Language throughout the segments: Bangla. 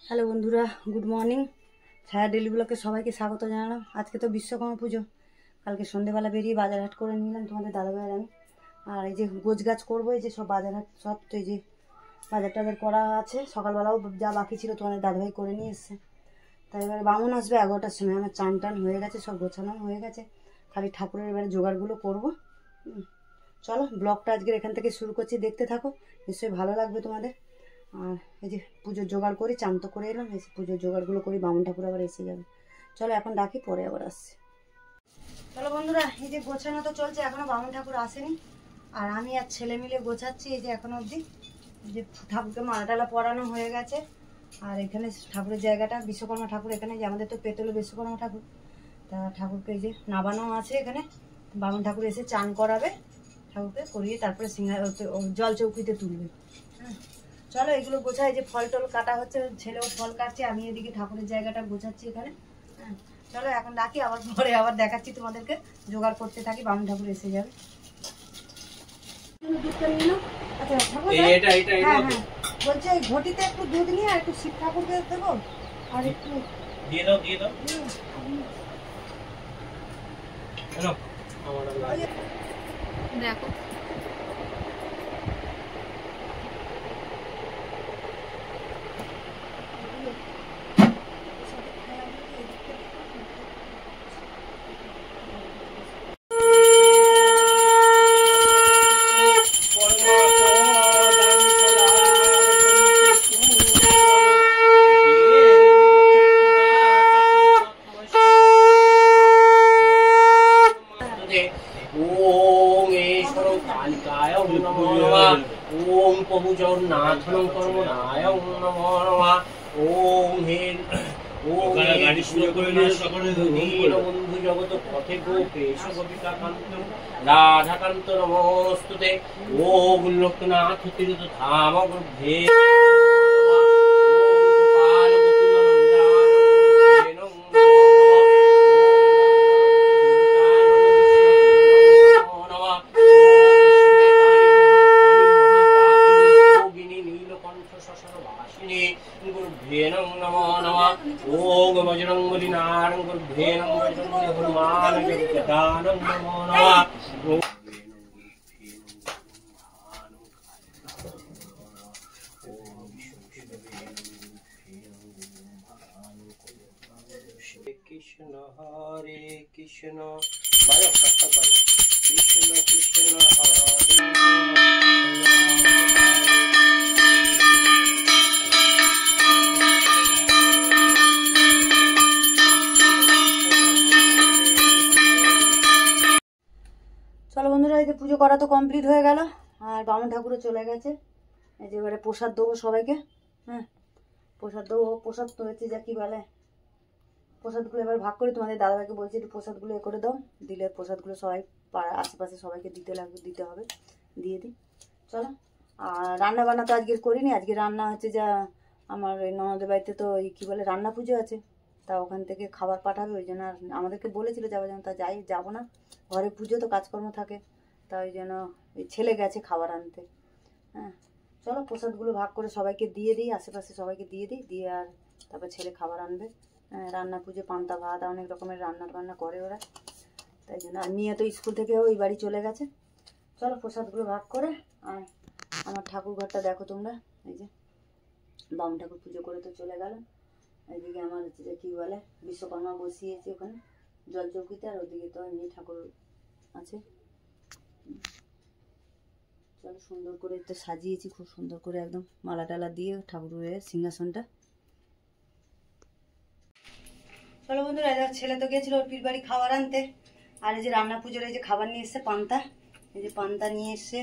হ্যালো বন্ধুরা, গুড মর্নিং। ছায়া ডেলি ব্লগে সবাইকে স্বাগত জানালাম। আজকে তো বিশ্বকর্মা পুজো, কালকে সন্ধ্যেবেলা বেরিয়ে বাজার হাট করে নিলাম তোমাদের দাদাভাইয়ের আমি। আর এই যে গোছ গাছ করবো, এই যে সব বাজার হাট সব তো এই যে বাজার টাজার করা আছে। সকালবেলাও যা বাকি ছিল তোমাদের দাদাভাই করে নিয়ে এসছে। তাই এবারে বামুন আসবে 11টার সময়। আমার চান টান হয়ে গেছে, সব গোছানো হয়ে গেছে, খালি ঠাকুরের এবারে জোগাড়গুলো করবো। চলো ব্লগটা আজকের এখান থেকে শুরু করছি, দেখতে থাকো, নিশ্চয়ই ভালো লাগবে তোমাদের। আর এই যে পুজোর জোগাড় করি, চান তো করে এলাম, এই পুজোর জোগাড়গুলো করি, বামুন ঠাকুর আবার এসে যাবে। চলো এখন ডাকি, পরে আবার আসছি। চলো বন্ধুরা, এই যে গোছানো তো চলছে, এখনো বামুন ঠাকুর আসেনি। আর আমি আর ছেলে মিলে গোছাচ্ছি এই যে এখনো অবধি। এই যে ঠাকুরকে মালাটালা পরানো হয়ে গেছে। আর এখানে ঠাকুরের জায়গাটা, বিশ্বকর্মা ঠাকুর এখানে, যে আমাদের তো পেতলে বিশ্বকর্মা ঠাকুর, তা ঠাকুরকে এই যে নাবানো আছে এখানে। বামুন ঠাকুর এসে চান করাবে, ঠাকুরকে করিয়ে তারপরে জল চৌকিতে তুলবে। হ্যাঁ চলো এগুলো গোছাই। যে ফল টল কাটা হচ্ছে, ছেলেও ফল কাটছে, আমি এদিকে ঠাকুরের জায়গাটা গোছাচ্ছি এখানে। হ্যাঁ চলো এখন রাখি, আবার পরে আবার দেখাচ্ছি তোমাদেরকে, জোগাড় করতে থাকি, বামুন ঠাকুর এসে যাবে। আচ্ছা ঠাকুর, হ্যাঁ হ্যাঁ বলছি এই ঘটিতে একটু দুধ নিয়ে আর একটু শিব ঠাকুরকে দেবো, আর একটু দিয়ে দাও দেখো। ओम प्रभु जगन्नाथं कर्मणाय नमो नमः। ओम हे दीनबन्धु जगत पथे गोपेश गोपिकाकान्त राधाकान्त नमोस्तुते। ओम लोकनाथ तीर्थ धाम गुरुभ्ये नमो नमः। ओम बजरंगबली नारंग गुरुभ्ये नमः। बजरंगबली हनुमान जगदानं नमो नमः। कृष्ण हरे कृष्ण कृष्ण कृष्ण हरे চলো বন্ধুরা, এই যে পুজো করা তো কমপ্লিট হয়ে গেল, আর বামুন ঠাকুরও চলে গেছে। এই যে এবারে প্রসাদ দেবো সবাইকে। হ্যাঁ প্রসাদ দেবো, প্রসাদ তো হচ্ছে যা কি বলে, প্রসাদগুলো এবার ভাগ করে তোমাদের দাদাভাইকে বলছি একটু প্রসাদগুলো এ করে দাও, দিলে প্রসাদগুলো সবাই পাড়া আশেপাশে সবাইকে দিতে হবে, দিয়ে দিই। চলো। আর রান্না বান্না তো আজকে করিনি, আজকে রান্না হচ্ছে যা আমার ওই ননদের বাড়িতে তো ওই কী বলে রান্না পুজো আছে, তা ওখান থেকে খাবার পাঠাবে, ওই জন্য আমাদেরকে বলেছিল যাওয়ার জন্য, তা যাবো না, ঘরে পুজো তো কাজকর্ম থাকে, তা ওই জন্য ওই ছেলে গেছে খাবার আনতে। হ্যাঁ চলো প্রসাদগুলো ভাগ করে সবাইকে দিয়ে দিই, আশেপাশে সবাইকে দিয়ে দিই, দিয়ে আর তারপর ছেলে খাবার আনবে। রান্না পুজো পান্তা ভাত অনেক রকমের রান্না বান্না করে ওরা, তাই জন্য। আর মেয়ে তো স্কুল থেকে ওই বাড়ি চলে গেছে। চলো প্রসাদগুলো ভাগ করে। আর আমার ঠাকুর ঘরটা দেখো তোমরা, এই যে বামুন ঠাকুর পুজো করে তো চলে গেল। এইদিকে আমার হচ্ছে যে কী বলে বিশ্বকর্মা বসিয়েছে ওখানে জল চৌকিতে, আর ওদিকে তো এমনি ঠাকুর আছে। চলো সুন্দর করে তো সাজিয়েছি, খুব সুন্দর করে একদম মালা টালা দিয়ে ঠাকুরের সিংহাসনটা। চলো বন্ধুরা, ছেলে তো গেছিল ওর পীর বাড়ি খাবার আনতে, আর এই যে রান্না পুজোর এই যে খাবার নিয়ে এসছে পান্তা, এই যে পান্তা নিয়ে এসছে,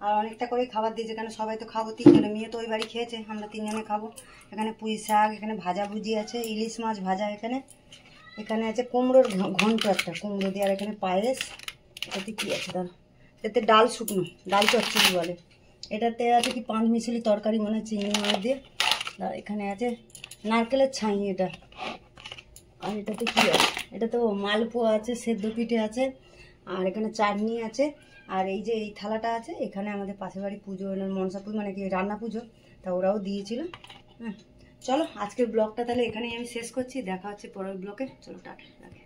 আর অনেকটা করেই খাবার দিয়েছে, কেন সবাই তো খাবো তিনজনে, মেয়ে তো ওই বাড়ি খেয়েছে, আমরা তিনজনে খাবো। এখানে পুঁই শাক, এখানে ভাজা ভুজি আছে, ইলিশ মাছ ভাজা, এখানে আছে কুমড়োর ঘন্ট একটা কুমড়ো দিয়ে, আর এখানে পায়েস, এটাতে কী আছে দাঁড়া, এতে ডাল শুকনো, ডাল চচ্চড়ি বলে, এটাতে আছে কি পাঁচ মিশালি তরকারি মনে হচ্ছে চিংড়ি মাছ দিয়ে, আর এখানে আছে নারকেলের ছাই এটা, আর এটাতে কী আছে, এটা তো মালপোয়া আছে, সেদ্ধ পিঠে আছে, আর এখানে চাটনি আছে। আর এই যে এই থালাটা আছে, এখানে আমাদের পাশের বাড়ি পুজো মনসা পুজো মানে কি রান্না পুজো, তা ওরাও দিয়েছিল। হ্যাঁ চলো আজকের ব্লগটা তাহলে এখানেই আমি শেষ করছি, দেখা হচ্ছে পরের ব্লগে। চলো টাটা, রাখি।